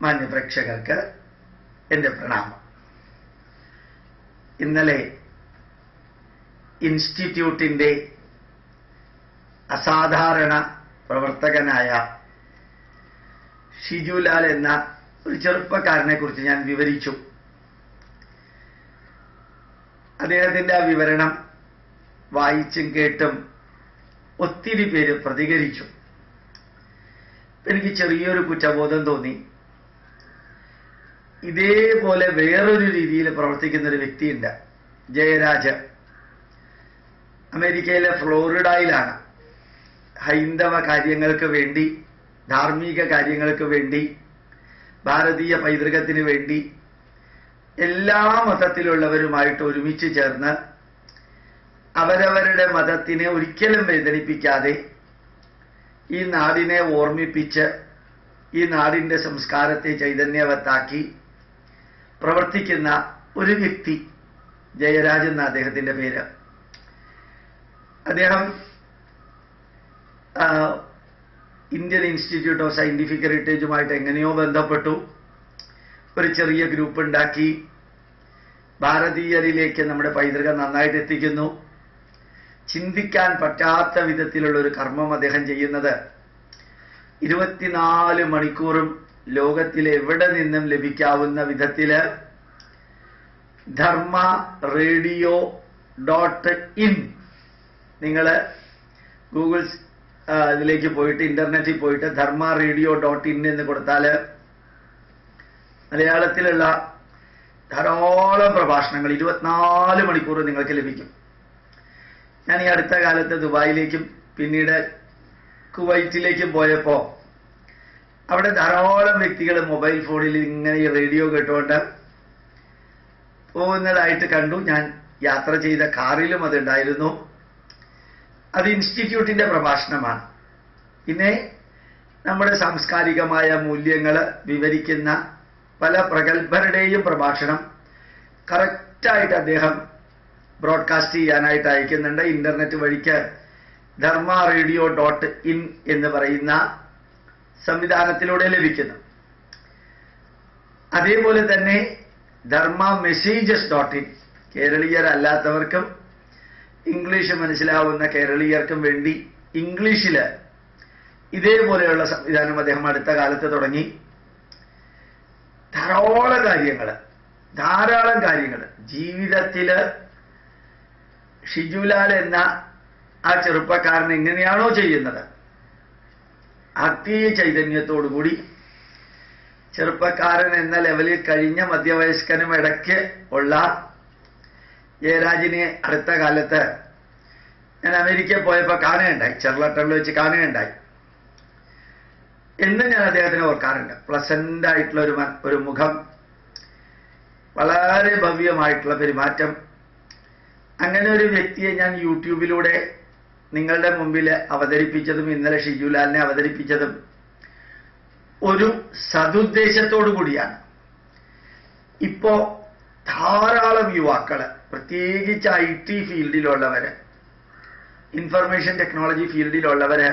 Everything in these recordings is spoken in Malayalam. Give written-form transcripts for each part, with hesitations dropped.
മാന്യപ്രേക്ഷകർക്ക് എൻ്റെ പ്രണാമം. ഇന്നലെ ഇൻസ്റ്റിറ്റ്യൂട്ടിൻ്റെ അസാധാരണ പ്രവർത്തകനായ ഷിജുലാൽ എന്ന ഒരു ചെറുപ്പക്കാരനെ കുറിച്ച് ഞാൻ വിവരിച്ചു. അദ്ദേഹത്തിൻ്റെ ആ വിവരണം വായിച്ചും കേട്ടും ഒത്തിരി പേര് പ്രതികരിച്ചു. എനിക്ക് ചെറിയൊരു കുറ്റബോധം തോന്നി. ഇതേപോലെ വേറൊരു രീതിയിൽ പ്രവർത്തിക്കുന്ന ഒരു വ്യക്തിയുണ്ട്, ജയരാജ്. അമേരിക്കയിലെ ഫ്ലോറിഡയിലാണ്. ഹൈന്ദവ കാര്യങ്ങൾക്ക് വേണ്ടി, ധാർമ്മിക കാര്യങ്ങൾക്ക് വേണ്ടി, ഭാരതീയ പൈതൃകത്തിന് വേണ്ടി എല്ലാ മതത്തിലുള്ളവരുമായിട്ട് ഒരുമിച്ച് ചേർന്ന് അവരവരുടെ മതത്തിനെ ഒരിക്കലും വേദനിപ്പിക്കാതെ ഈ നാടിനെ ഓർമ്മിപ്പിച്ച് ഈ നാടിൻ്റെ സംസ്കാരത്തെ ചൈതന്യവത്താക്കി പ്രവർത്തിക്കുന്ന ഒരു വ്യക്തി, ജയരാജ് എന്ന അദ്ദേഹത്തിൻ്റെ പേര്. അദ്ദേഹം ഇന്ത്യൻ ഇൻസ്റ്റിറ്റ്യൂട്ട് ഓഫ് സയന്റിഫിക് ഹെറിറ്റേജുമായിട്ട് എങ്ങനെയോ ബന്ധപ്പെട്ടു. ഒരു ചെറിയ ഗ്രൂപ്പ് ഉണ്ടാക്കി ഭാരതീയരിലേക്ക് നമ്മുടെ പൈതൃകം നന്നായിട്ട് എത്തിക്കുന്നു. ചിന്തിക്കാൻ പറ്റാത്ത വിധത്തിലുള്ള ഒരു കർമ്മം അദ്ദേഹം ചെയ്യുന്നത് 24 മണിക്കൂറും ലോകത്തിലെ എവിടെ നിന്നും ലഭിക്കാവുന്ന വിധത്തില് dharma.radio.in നിങ്ങൾ ഗൂഗിൾ ഇതിലേക്ക് പോയിട്ട് ഇന്റർനെറ്റിൽ പോയിട്ട് dharma.radio.in എന്ന് കൊടുത്താൽ മലയാളത്തിലുള്ള ധാരാളം പ്രഭാഷണങ്ങൾ 24 മണിക്കൂർ നിങ്ങൾക്ക് ലഭിക്കും. ഞാൻ ഈ അടുത്ത കാലത്ത് ദുബായിലേക്കും പിന്നീട് കുവൈറ്റിലേക്കും പോയപ്പോൾ അവിടെ ധാരാളം വ്യക്തികൾ മൊബൈൽ ഫോണിൽ ഇങ്ങനെ ഈ റേഡിയോ കേട്ടുകൊണ്ട് പോകുന്നതായിട്ട് കണ്ടു. ഞാൻ യാത്ര ചെയ്ത കാറിലും അതുണ്ടായിരുന്നു. അത് ഇൻസ്റ്റിറ്റ്യൂട്ടിന്റെ പ്രഭാഷണമാണ്. പിന്നെ നമ്മുടെ സാംസ്കാരികമായ മൂല്യങ്ങൾ വിവരിക്കുന്ന പല പ്രഗത്ഭരുടെയും പ്രഭാഷണം കറക്റ്റായിട്ട് അദ്ദേഹം ബ്രോഡ്കാസ്റ്റ് ചെയ്യാനായിട്ട് അയക്കുന്നുണ്ട്. ഇന്റർനെറ്റ് വഴിക്ക് dharma.radio.in എന്ന് പറയുന്ന സംവിധാനത്തിലൂടെ ലഭിക്കുന്നു. അതേപോലെ തന്നെ dharma.messages.in കേരളീയരല്ലാത്തവർക്കും ഇംഗ്ലീഷ് മനസ്സിലാവുന്ന കേരളീയർക്കും വേണ്ടി ഇംഗ്ലീഷില് ഇതേപോലെയുള്ള സംവിധാനം അദ്ദേഹം അടുത്ത കാലത്ത് തുടങ്ങി. ധാരാളം കാര്യങ്ങൾ ജീവിതത്തില് ഷിജുലാൽ എന്ന ആ ചെറുപ്പക്കാരൻ എങ്ങനെയാണോ ചെയ്യുന്നത്, ആത്മീയ ചൈതന്യത്തോടുകൂടി ചെറുപ്പക്കാരൻ എന്ന ലെവലിൽ കഴിഞ്ഞ മധ്യവയസ്കനും ഇടയ്ക്ക് ഉള്ള ജയരാജിനെ അടുത്ത കാലത്ത് ഞാൻ അമേരിക്കയിൽ പോയപ്പോൾ കാണുകയുണ്ടായി, ചെർലട്ടണിൽ വെച്ച് കാണുകയുണ്ടായി. എന്നും ഞാൻ അദ്ദേഹത്തിനെ ഓർക്കാറുണ്ട്. പ്ലസന്റ് ആയിട്ടുള്ള ഒരു മുഖം, വളരെ ഭവ്യമായിട്ടുള്ള പെരുമാറ്റം. അങ്ങനെ ഒരു വ്യക്തിയെ ഞാൻ യൂട്യൂബിലൂടെ നിങ്ങളുടെ മുമ്പിൽ അവതരിപ്പിച്ചതും ഇന്നലെ ഷിജുലാലിനെ അവതരിപ്പിച്ചതും ഒരു സതുദ്ദേശത്തോടു കൂടിയാണ്. ഇപ്പോ ധാരാളം യുവാക്കള്, പ്രത്യേകിച്ച് IT ഫീൽഡിലുള്ളവര്, ഇൻഫർമേഷൻ ടെക്നോളജി ഫീൽഡിലുള്ളവര്,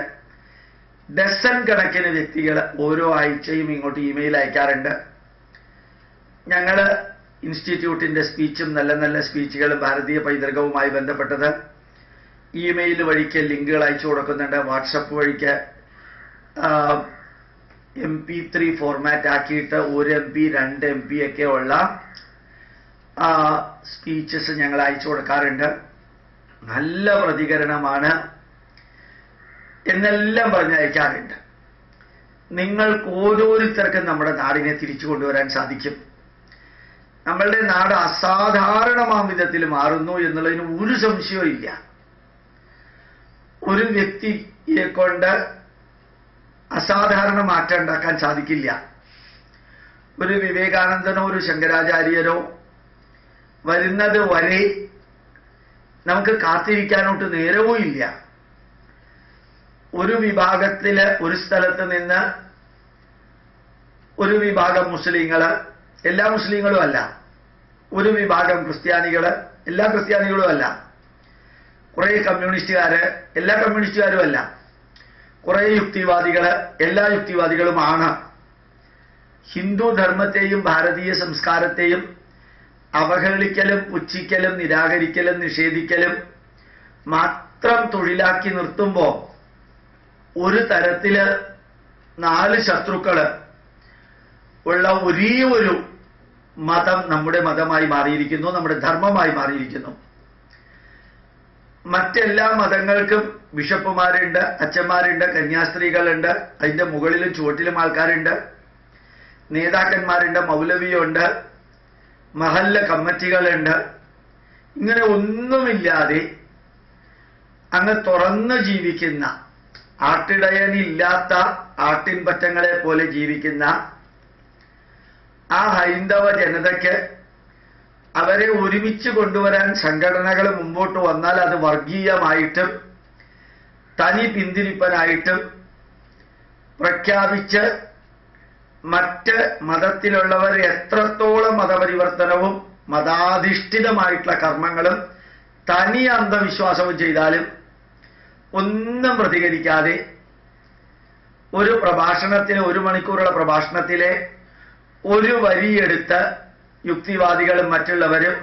ഡസൻ കണക്കിന് വ്യക്തികൾ ഓരോ ആഴ്ചയും ഇങ്ങോട്ട് ഇമെയിൽ അയക്കാറുണ്ട്. ഞങ്ങള് ഇൻസ്റ്റിറ്റ്യൂട്ടിന്റെ സ്പീച്ചും നല്ല നല്ല സ്പീച്ചുകളും ഭാരതീയ പൈതൃകവുമായി ബന്ധപ്പെട്ടത് ഇമെയിൽ വഴിക്ക് ലിങ്കുകൾ അയച്ചു കൊടുക്കുന്നുണ്ട്. വാട്സപ്പ് വഴിക്ക് MP3 ഫോർമാറ്റ് ആക്കിയിട്ട് 1 MB 2 MB ഒക്കെ ഉള്ള സ്പീച്ചസ് ഞങ്ങൾ അയച്ചു കൊടുക്കാറുണ്ട്. നല്ല പ്രതികരണമാണ് എന്നെല്ലാം പറഞ്ഞയക്കാറുണ്ട്. നിങ്ങൾക്ക് ഓരോരുത്തർക്കും നമ്മുടെ നാടിനെ തിരിച്ചു കൊണ്ടുവരാൻ സാധിക്കും. നമ്മളുടെ നാട് അസാധാരണമാം വിധത്തിൽ മാറുന്നു എന്നുള്ളതിന് ഒരു സംശയവും ഇല്ല. ഒരു വ്യക്തിയെ കൊണ്ട് അസാധാരണ മാറ്റം ഉണ്ടാക്കാൻ സാധിക്കില്ല. ഒരു വിവേകാനന്ദനോ ഒരു ശങ്കരാചാര്യരോ വരുന്നത് വരെ നമുക്ക് കാത്തിരിക്കാനോട്ട് നേരവും ഇല്ല. ഒരു വിഭാഗത്തില് ഒരു സ്ഥലത്ത് നിന്ന് ഒരു വിഭാഗം മുസ്ലിങ്ങള്, എല്ലാ മുസ്ലിങ്ങളും അല്ല, ഒരു വിഭാഗം ക്രിസ്ത്യാനികള്, എല്ലാ ക്രിസ്ത്യാനികളും അല്ല, കുറെ കമ്മ്യൂണിസ്റ്റുകാര്, എല്ലാ കമ്മ്യൂണിസ്റ്റുകാരും അല്ല, കുറെ യുക്തിവാദികള്, എല്ലാ യുക്തിവാദികളുമാണ്. ഹിന്ദു ധർമ്മത്തെയും ഭാരതീയ സംസ്കാരത്തെയും അവഹേളിക്കലും പുച്ഛിക്കലും നിരാകരിക്കലും നിഷേധിക്കലും മാത്രം തൊഴിലാക്കി നിർത്തുമ്പോൾ ഒരു തരത്തില് 4 ശത്രുക്കള് ഉള്ള ഒരേ ഒരു മതം നമ്മുടെ മതമായി മാറിയിരിക്കുന്നു, നമ്മുടെ ധർമ്മമായി മാറിയിരിക്കുന്നു. മറ്റെല്ലാ മതങ്ങൾക്കും ബിഷപ്പുമാരുണ്ട്, അച്ഛന്മാരുണ്ട്, കന്യാസ്ത്രീകളുണ്ട്, അതിന്റെ മുകളിലും ചുവട്ടിലും ആൾക്കാരുണ്ട്, നേതാക്കന്മാരുണ്ട്, മൗലവിയുണ്ട്, മഹല്ല കമ്മിറ്റികളുണ്ട്. ഇങ്ങനെ ഒന്നുമില്ലാതെ അങ്ങ് തുറന്നു ജീവിക്കുന്ന, ആട്ടിടയനില്ലാത്ത ആട്ടിൻപറ്റങ്ങളെ പോലെ ജീവിക്കുന്ന ആ ഹൈന്ദവ ജനതയ്ക്ക് അവരെ ഒരുമിച്ച് കൊണ്ടുവരാൻ സംഘടനകൾ മുമ്പോട്ട് വന്നാൽ അത് വർഗീയമായിട്ടും തനി പിന്തിരിപ്പനായിട്ടും പ്രഖ്യാപിച്ച് മറ്റ് മതത്തിലുള്ളവർ എത്രത്തോളം മതപരിവർത്തനവും മതാധിഷ്ഠിതമായിട്ടുള്ള കർമ്മങ്ങളും തനി അന്ധവിശ്വാസവും ചെയ്താലും ഒന്നും പ്രതികരിക്കാതെ ഒരു പ്രഭാഷണത്തിന് 1 മണിക്കൂറുള്ള പ്രഭാഷണത്തിലെ ഒരു വരിയെടുത്ത് യുക്തിവാദികളും മറ്റുള്ളവരും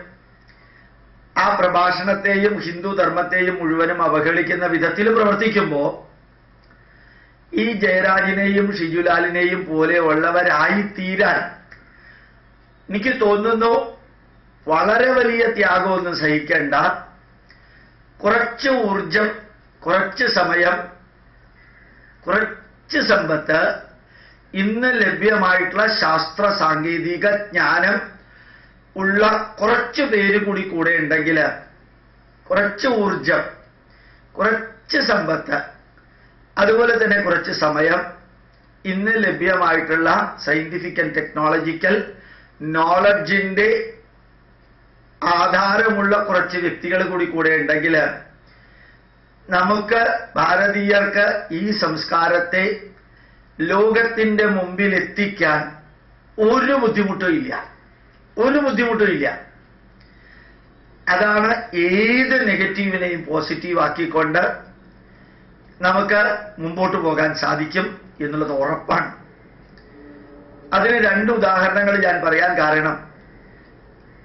ആ പ്രഭാഷണത്തെയും ഹിന്ദു ധർമ്മത്തെയും മുഴുവനും അവഹേളിക്കുന്ന വിധത്തിൽ പ്രവർത്തിക്കുമ്പോൾ ഈ ജയരാജിനെയും ഷിജുലാലിനെയും പോലെയുള്ളവരായി തീരാൻ എനിക്ക് തോന്നുന്നു വളരെ വലിയ ത്യാഗമൊന്നും സഹിക്കേണ്ട, കുറച്ച് ഊർജം, കുറച്ച് സമയം, കുറച്ച് സമ്പത്ത്, ഇന്ന് ലഭ്യമായിട്ടുള്ള ശാസ്ത്ര സാങ്കേതിക ജ്ഞാനം ഉള്ള കുറച്ചു പേര് കൂടെ ഉണ്ടെങ്കിൽ, കുറച്ച് ഊർജം, കുറച്ച് സമ്പത്ത്, അതുപോലെ തന്നെ കുറച്ച് സമയം, ഇന്ന് ലഭ്യമായിട്ടുള്ള സയന്റിഫിക് ആൻഡ് ടെക്നോളജിക്കൽ നോളജിന്റെ ആധാരമുള്ള കുറച്ച് വ്യക്തികൾ കൂടെ ഉണ്ടെങ്കിൽ നമുക്ക് ഭാരതീയർക്ക് ഈ സംസ്കാരത്തെ ലോകത്തിന്റെ മുമ്പിൽ എത്തിക്കാൻ ഒരു ബുദ്ധിമുട്ടും ഇല്ല. അതാണ് ഏത് നെഗറ്റീവിനെയും പോസിറ്റീവ് ആക്കിക്കൊണ്ട് നമുക്ക് മുമ്പോട്ട് പോകാൻ സാധിക്കും എന്നുള്ളത് ഉറപ്പാണ്. അതിന് 2 ഉദാഹരണങ്ങൾ ഞാൻ പറയാൻ കാരണം,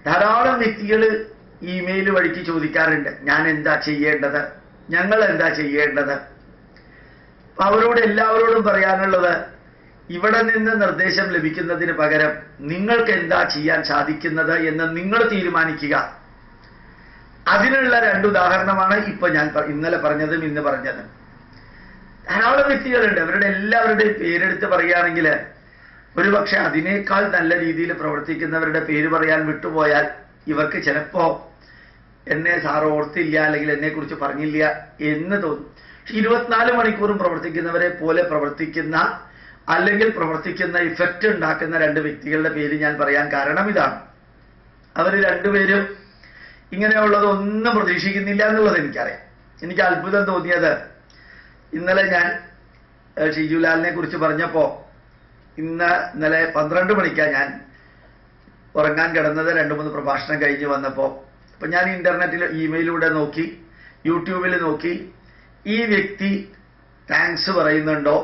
ധാരാളം വ്യക്തികൾ ഇമെയിൽ വഴിക്ക് ചോദിക്കാറുണ്ട്, ഞാൻ എന്താ ചെയ്യേണ്ടത്, ഞങ്ങൾ എന്താ ചെയ്യേണ്ടത്. അവരോട് എല്ലാവരോടും പറയാനുള്ളത്, ഇവിടെ നിന്ന് നിർദ്ദേശം ലഭിക്കുന്നതിന് പകരം നിങ്ങൾക്ക് എന്താ ചെയ്യാൻ സാധിക്കുന്നത് എന്ന് നിങ്ങൾ തീരുമാനിക്കുക. അതിനുള്ള 2 ഉദാഹരണമാണ് ഇപ്പൊ ഞാൻ ഇന്നലെ പറഞ്ഞതും ഇന്ന് പറഞ്ഞതും. ധാരാളം വ്യക്തികളുണ്ട്, അവരുടെ എല്ലാവരുടെയും പേരെടുത്ത് പറയുകയാണെങ്കിൽ ഒരുപക്ഷെ അതിനേക്കാൾ നല്ല രീതിയിൽ പ്രവർത്തിക്കുന്നവരുടെ പേര് പറയാൻ വിട്ടുപോയാൽ ഇവർക്ക് ചിലപ്പോ എന്നെ സാർ ഓർത്തില്ല, അല്ലെങ്കിൽ എന്നെ കുറിച്ച് പറഞ്ഞില്ല എന്ന് തോന്നും. 24 മണിക്കൂറും പ്രവർത്തിക്കുന്നവരെ പോലെ പ്രവർത്തിക്കുന്ന, അല്ലെങ്കിൽ പ്രവർത്തിക്കുന്ന ഇഫക്റ്റ് ഉണ്ടാക്കുന്ന 2 വ്യക്തികളുടെ പേര് ഞാൻ പറയാൻ കാരണം ഇതാണ്. അവർ 2 പേരും ഇങ്ങനെയുള്ളതൊന്നും പ്രതീക്ഷിക്കുന്നില്ല എന്നുള്ളത് എനിക്കറിയാം. എനിക്ക് അത്ഭുതം തോന്നിയത്, ഇന്നലെ ഞാൻ ഷിജുലാലിനെ കുറിച്ച് പറഞ്ഞപ്പോ, ഇന്നലെ 12 മണിക്കാണ് ഞാൻ ഉറങ്ങാൻ കിടന്നത്. 2-3 പ്രഭാഷണം കഴിഞ്ഞ് വന്നപ്പോ അപ്പൊ ഞാൻ ഇന്റർനെറ്റിൽ ഇമെയിലൂടെ നോക്കി, യൂട്യൂബിൽ നോക്കി, ഈ വ്യക്തി താങ്ക്സ് പറയുന്നുണ്ടോ,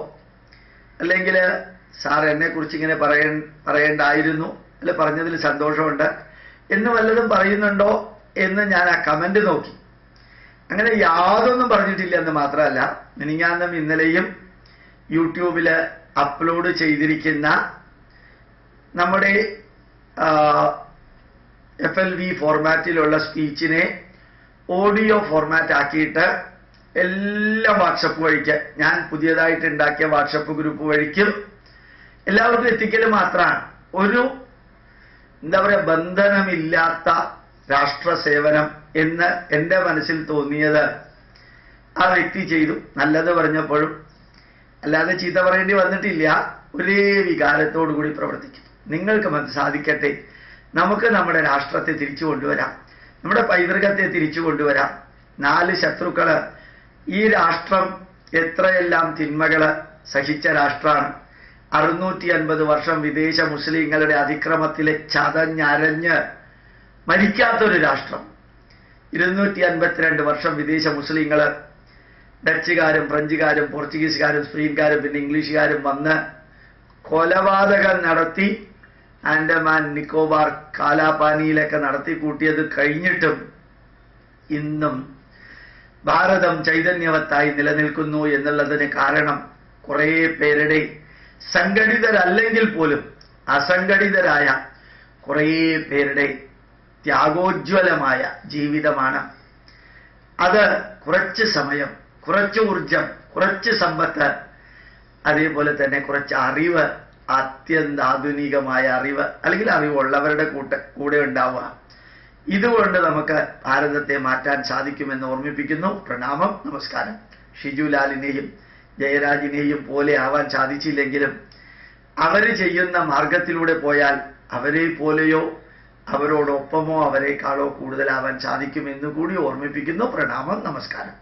അല്ലെങ്കിൽ സാർ എന്നെ കുറിച്ച് ഇങ്ങനെ പറയേണ്ടായിരുന്നു, അല്ലെ പറഞ്ഞതിൽ സന്തോഷമുണ്ട് എന്ന് വല്ലതും പറയുന്നുണ്ടോ എന്ന് ഞാൻ ആ കമന്റ് നോക്കി. അങ്ങനെ യാതൊന്നും പറഞ്ഞിട്ടില്ല എന്ന് മാത്രമല്ല, മിനിഞ്ഞാന്നും ഇന്നലെയും യൂട്യൂബില് അപ്ലോഡ് ചെയ്തിരിക്കുന്ന നമ്മുടെ FLV ഫോർമാറ്റിലുള്ള സ്പീച്ചിനെ ഓഡിയോ ഫോർമാറ്റ് ആക്കിയിട്ട് എല്ലാം വാട്സപ്പ് വഴിക്ക്, ഞാൻ പുതിയതായിട്ട് ഉണ്ടാക്കിയ വാട്സപ്പ് ഗ്രൂപ്പ് വഴിക്കും എല്ലാവർക്കും എത്തിക്കൽ മാത്രമാണ്. ഒരു എന്താ പറയുക, ബന്ധനമില്ലാത്ത രാഷ്ട്ര സേവനം എന്ന് എൻ്റെ മനസ്സിൽ തോന്നിയത് ആ വ്യക്തി ചെയ്തു. നല്ലത് പറഞ്ഞപ്പോഴും അല്ലാതെ ചീത്ത പറയേണ്ടി വന്നിട്ടില്ല. ഒരേ വികാരത്തോടു കൂടി പ്രവർത്തിക്കും. നിങ്ങൾക്ക് സാധിക്കട്ടെ, നമുക്ക് നമ്മുടെ രാഷ്ട്രത്തെ തിരിച്ചു കൊണ്ടുവരാം, നമ്മുടെ പൈതൃകത്തെ തിരിച്ചു കൊണ്ടുവരാം. 4 ശത്രുക്കള്, ഈ രാഷ്ട്രം എത്രയെല്ലാം തിന്മകള് സഹിച്ച രാഷ്ട്രമാണ്. 650 വർഷം വിദേശ മുസ്ലിങ്ങളുടെ അതിക്രമത്തിലെ ചതഞ്ഞരഞ്ഞ് മരിക്കാത്തൊരു രാഷ്ട്രം. 252 വർഷം വിദേശ മുസ്ലിങ്ങള്, ഡച്ചുകാരും ഫ്രഞ്ചുകാരും പോർച്ചുഗീസുകാരും സ്പെയിൻകാരും പിന്നെ ഇംഗ്ലീഷുകാരും വന്ന് കൊലപാതകം നടത്തി ആൻഡമാൻ നിക്കോബാർ കാലാപാനിയിലൊക്കെ നടത്തി കൂട്ടിയത് കഴിഞ്ഞിട്ടും ഇന്നും ഭാരതം ചൈതന്യവത്തായി നിലനിൽക്കുന്നു എന്നുള്ളതിന് കാരണം കുറേ പേരുടെ സംഘടിതരല്ലെങ്കിൽ പോലും അസംഘടിതരായ കുറേ പേരുടെ ത്യാഗോജ്വലമായ ജീവിതമാണ്. അത് കുറച്ച് സമയം, കുറച്ച് ഊർജം, കുറച്ച് സമ്പത്ത്, അതേപോലെ തന്നെ കുറച്ച് അറിവ്, അത്യന്താധുനികമായ അറിവ് അല്ലെങ്കിൽ അറിവുള്ളവരുടെ കൂടെ ഉണ്ടാവുക, ഇതുകൊണ്ട് നമുക്ക് ഭാരതത്തെ മാറ്റാൻ സാധിക്കുമെന്ന് ഓർമ്മിപ്പിക്കുന്നു. പ്രണാമം, നമസ്കാരം. ഷിജുലാലിനെയും ജയരാജിനെയും പോലെ ആവാൻ സാധിച്ചില്ലെങ്കിലും അവർ ചെയ്യുന്ന മാർഗത്തിലൂടെ പോയാൽ അവരെ പോലെയോ അവരോടൊപ്പമോ അവരെക്കാളോ കൂടുതലാവാൻ സാധിക്കുമെന്ന് കൂടി ഓർമ്മിപ്പിക്കുന്നു. പ്രണാമം, നമസ്കാരം.